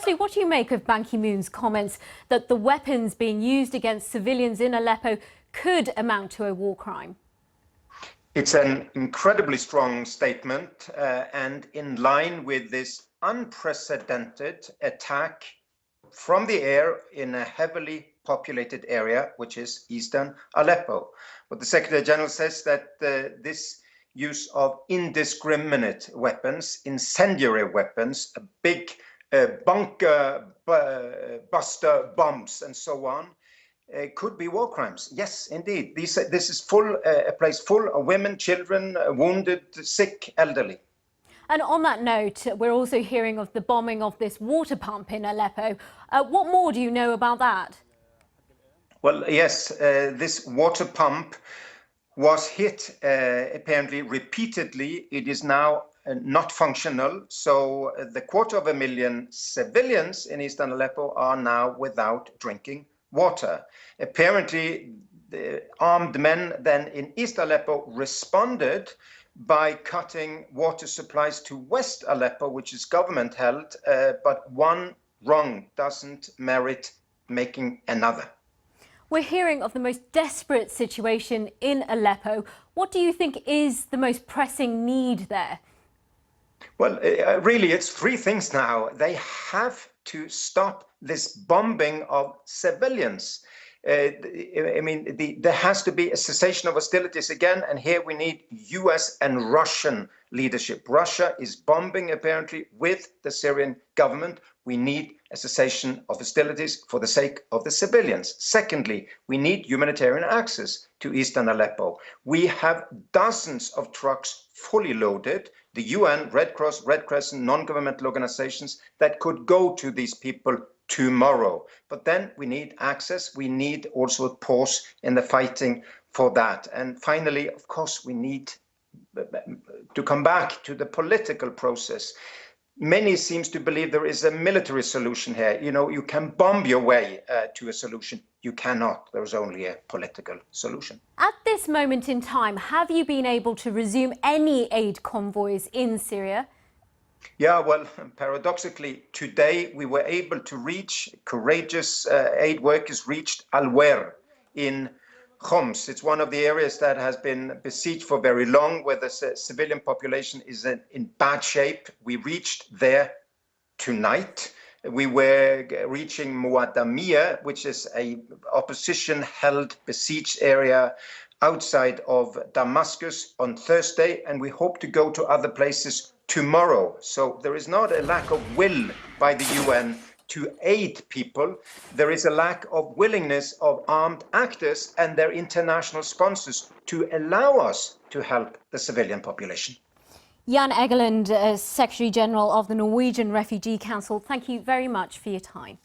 Firstly, what do you make of Ban Ki-moon's comments that the weapons being used against civilians in Aleppo could amount to a war crime? It's an incredibly strong statement and in line with this unprecedented attack from the air in a heavily populated area, which is Eastern Aleppo. But the Secretary General says that this use of indiscriminate weapons, incendiary weapons, big bunker buster bombs and so on, could be war crimes. Yes, indeed. This is a place full of women, children, wounded, sick, elderly. And on that note, we're also hearing of the bombing of this water pump in Aleppo. What more do you know about that? Well, yes, this water pump was hit apparently repeatedly. It is now not functional. So the 250,000 civilians in Eastern Aleppo are now without drinking water. Apparently, the armed men then in East Aleppo responded by cutting water supplies to West Aleppo, which is government held, but one wrong doesn't merit making another. We're hearing of the most desperate situation in Aleppo. What do you think is the most pressing need there? Well, really, it's three things now. They have to stop this bombing of civilians. There has to be a cessation of hostilities again, and here we need US and Russian leadership. Russia is bombing apparently with the Syrian government. We need a cessation of hostilities for the sake of the civilians. Secondly, we need humanitarian access to Eastern Aleppo. We have dozens of trucks fully loaded, the UN, Red Cross, Red Crescent, non-governmental organizations that could go to these people tomorrow. But then we need access. We need also a pause in the fighting for that. And finally, of course, we need to come back to the political process. Many seem to believe there is a military solution here. You know, you can bomb your way to a solution. You cannot. There is only a political solution. At this moment in time, have you been able to resume any aid convoys in Syria? Yeah, well, paradoxically, today we were able to reach, courageous aid workers reached Al-Wer in Homs. It's one of the areas that has been besieged for very long, where the civilian population is in bad shape. We reached there tonight. We were reaching Muadamiyah, which is a opposition-held besieged area outside of Damascus on Thursday, and we hope to go to other places tomorrow. So there is not a lack of will by the UN to aid people. There is a lack of willingness of armed actors and their international sponsors to allow us to help the civilian population. Jan Egeland, Secretary General of the Norwegian Refugee Council, thank you very much for your time.